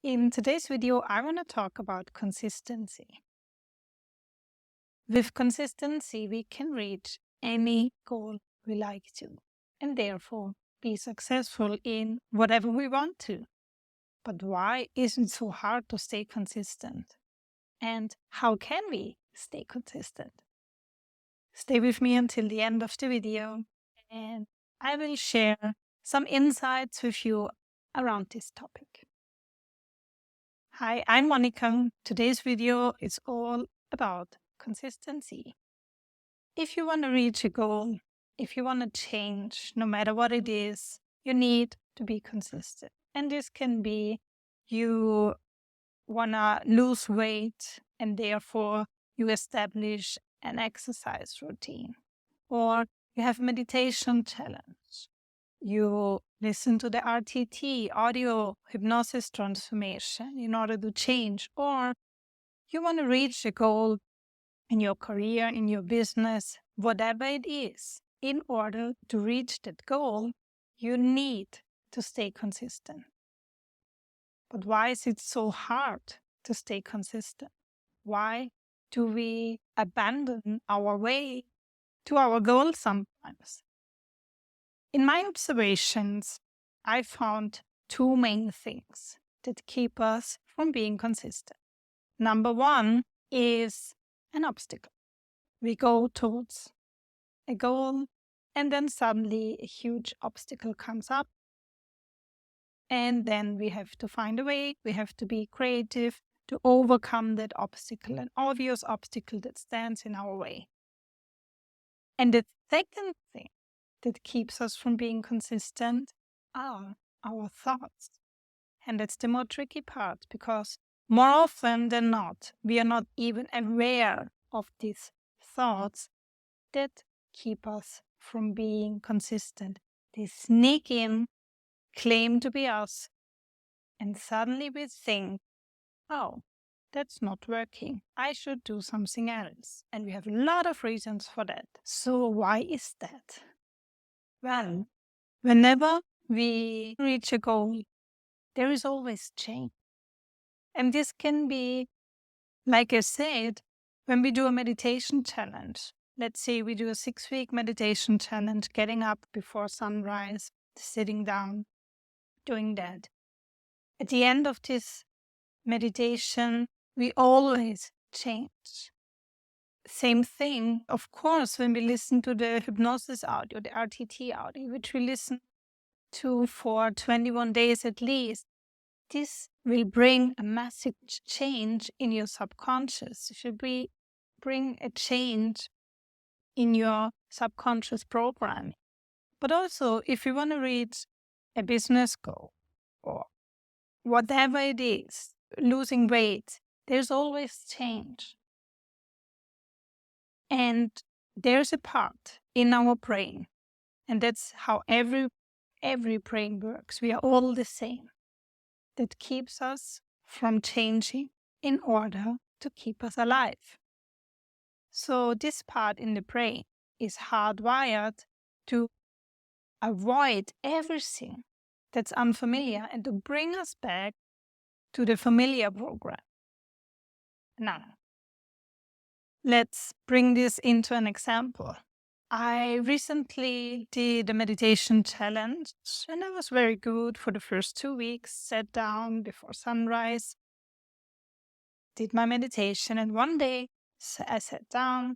In today's video, I want to talk about consistency. With consistency, we can reach any goal we like to, and therefore be successful in whatever we want to. But why is it so hard to stay consistent? And how can we stay consistent? Stay with me until the end of the video, and I will share some insights with you around this topic. Hi, I'm Monica. Today's video is all about consistency. If you want to reach a goal, if you want to change, no matter what it is, you need to be consistent. And this can be you want to lose weight and therefore you establish an exercise routine, or you have meditation challenge. You listen to the RTT, audio hypnosis transformation, in order to change, or you want to reach a goal in your career, in your business, whatever it is. In order to reach that goal, you need to stay consistent. But why is it so hard to stay consistent? Why do we abandon our way to our goal sometimes? In my observations, I found two main things that keep us from being consistent. Number one is an obstacle. We go towards a goal, and then suddenly a huge obstacle comes up. And then we have to find a way, we have to be creative to overcome that obstacle, an obvious obstacle that stands in our way. And the second thing that keeps us from being consistent are our thoughts. And that's the more tricky part, because more often than not, we are not even aware of these thoughts that keep us from being consistent. They sneak in, claim to be us, and suddenly we think, oh, that's not working. I should do something else. And we have a lot of reasons for that. So why is that? Well, whenever we reach a goal, there is always change. And this can be, like I said, when we do a meditation challenge. Let's say we do a 6-week meditation challenge, getting up before sunrise, sitting down, doing that. At the end of this meditation, we always change. Same thing, of course, when we listen to the hypnosis audio, the RTT audio, which we listen to for 21 days at least. This will bring a massive change in your subconscious. It should bring a change in your subconscious programming. But also, if you want to reach a business goal or whatever it is, losing weight, there's always change. And there's a part in our brain, and that's how every brain works. We are all the same. That keeps us from changing in order to keep us alive. So this part in the brain is hardwired to avoid everything that's unfamiliar and to bring us back to the familiar program. Now, let's bring this into an example. I recently did a meditation challenge, and I was very good for the first 2 weeks. Sat down before sunrise, did my meditation, and one day I sat down,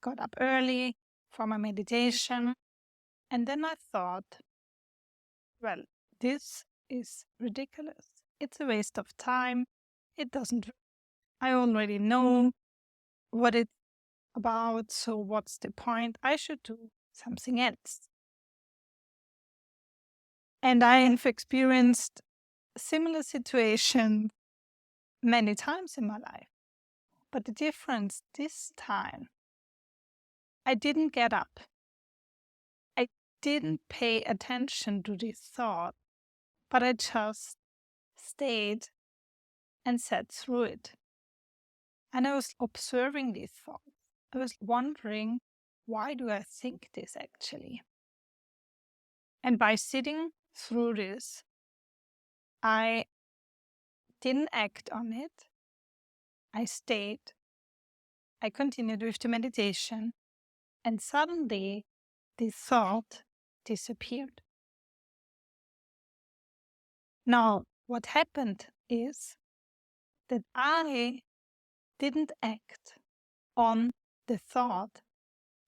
got up early for my meditation, and then I thought, well, this is ridiculous. It's a waste of time. It doesn't. I already know what it's about, so what's the point? I should do something else. And I have experienced a similar situation many times in my life. But the difference this time, I didn't get up. I didn't pay attention to this thought, but I just stayed and sat through it. And I was observing these thoughts. I was wondering, why do I think this actually? And by sitting through this, I didn't act on it. I stayed. I continued with the meditation, and suddenly the thought disappeared. Now, what happened is that I didn't act on the thought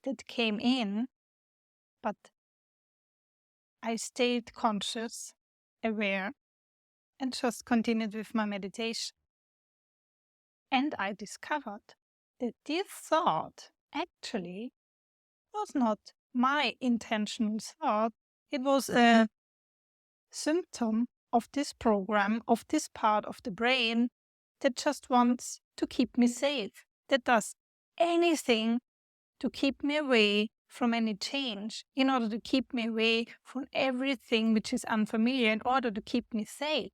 that came in, but I stayed conscious, aware, and just continued with my meditation. And I discovered that this thought actually was not my intentional thought. It was a symptom of this program, of this part of the brain that just wants to keep me safe, that does anything to keep me away from any change, in order to keep me away from everything which is unfamiliar, in order to keep me safe.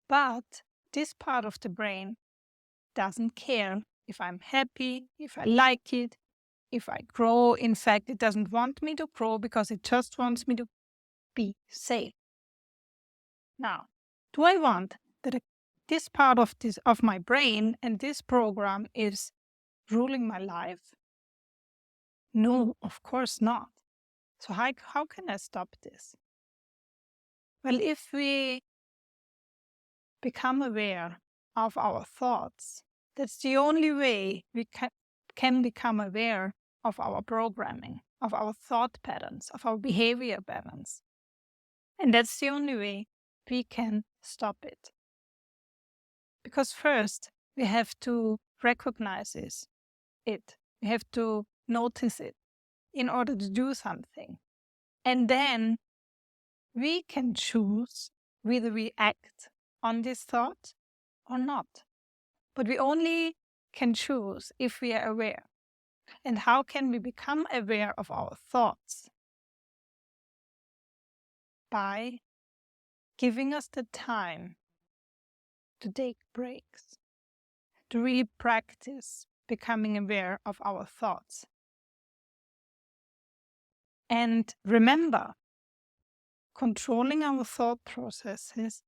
But this part of the brain doesn't care if I'm happy, if I like it, if I grow. In fact, it doesn't want me to grow because it just wants me to be safe. Now, do I want that this part of my brain and this program is ruling my life? No, of course not. So how can I stop this? Well, if we become aware of our thoughts, that's the only way we can become aware of our programming, of our thought patterns, of our behavior patterns. And that's the only way we can stop it. Because first, we have to recognize it. We have to notice it in order to do something. And then we can choose whether we act on this thought or not. But we only can choose if we are aware. And how can we become aware of our thoughts? By giving us the time to take breaks, to really practice becoming aware of our thoughts. And remember, controlling our thought processes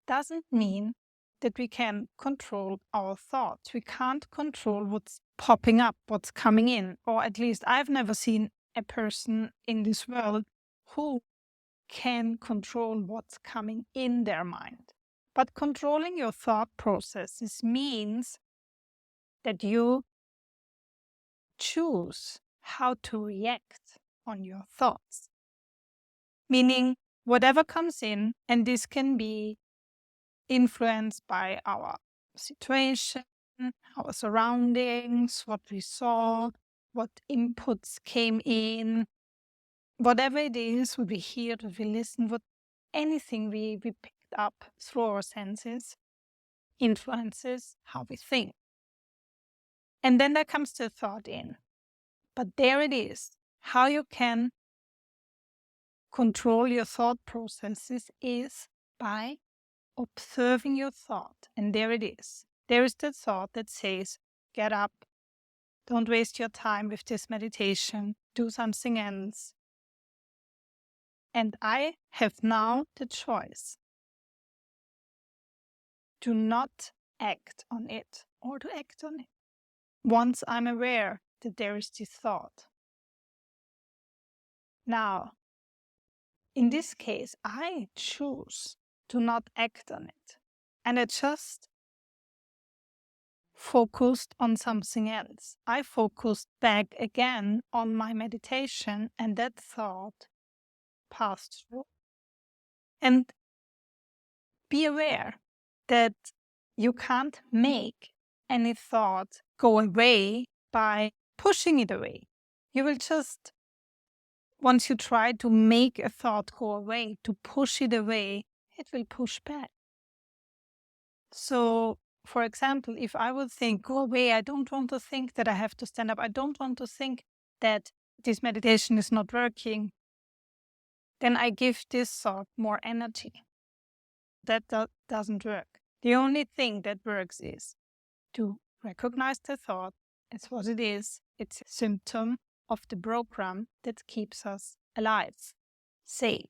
doesn't mean that we can control our thoughts. We can't control what's popping up, what's coming in, or at least I've never seen a person in this world who can control what's coming in their mind. But controlling your thought processes means that you choose how to react on your thoughts. Meaning, whatever comes in, and this can be influenced by our situation, our surroundings, what we saw, what inputs came in, whatever it is, what we hear, what we listen, anything we picked up through our senses influences how we think. And then there comes the thought in. But there it is. How you can control your thought processes is by observing your thought. And there it is. There is the thought that says, get up, don't waste your time with this meditation, do something else. And I have now the choice to not act on it or to act on it once I'm aware that there is this thought. Now, in this case, I choose to not act on it. And I just focused on something else. I focused back again on my meditation, and that thought passed through. And be aware that you can't make any thought go away by pushing it away. You will just, once you try to make a thought go away, to push it away, it will push back. So, for example, if I would think, go away, I don't want to think that I have to stand up, I don't want to think that this meditation is not working, then I give this thought more energy. That doesn't work. The only thing that works is to recognize the thought as what it is. It's a symptom of the program that keeps us alive, safe.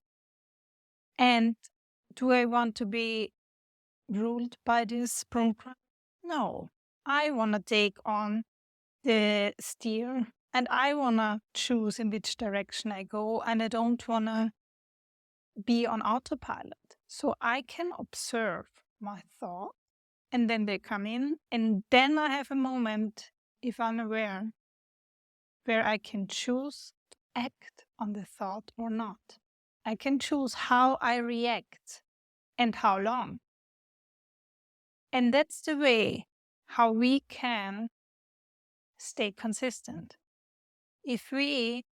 And Do I want to be ruled by this program? No. I want to take on the steer and I want to choose in which direction I go, and I don't want to be on autopilot. So I can observe my thought and then they come in, and then I have a moment, if I'm aware, where I can choose to act on the thought or not. I can choose how I react and how long. And that's the way how we can stay consistent. If we,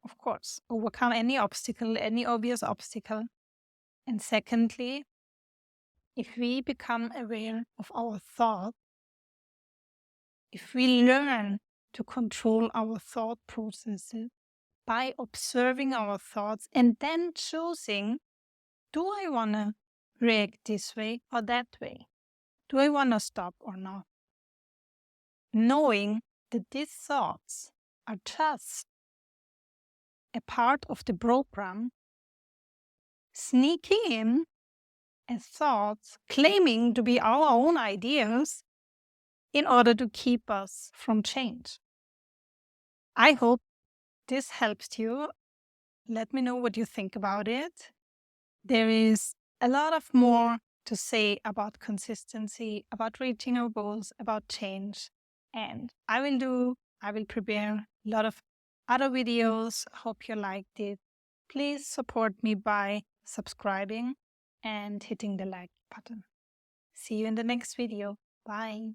of course, overcome any obstacle, any obvious obstacle, and secondly, if we become aware of our thought, if we learn to control our thought processes by observing our thoughts and then choosing, do I want to react this way or that way? Do I want to stop or not? Knowing that these thoughts are just a part of the program, sneaking in as thoughts, claiming to be our own ideas in order to keep us from change. I hope this helps you. Let me know what you think about it. There is a lot of more to say about consistency, about reaching our goals, about change. And I will prepare a lot of other videos. Hope you liked it. Please support me by subscribing and hitting the like button. See you in the next video. Bye.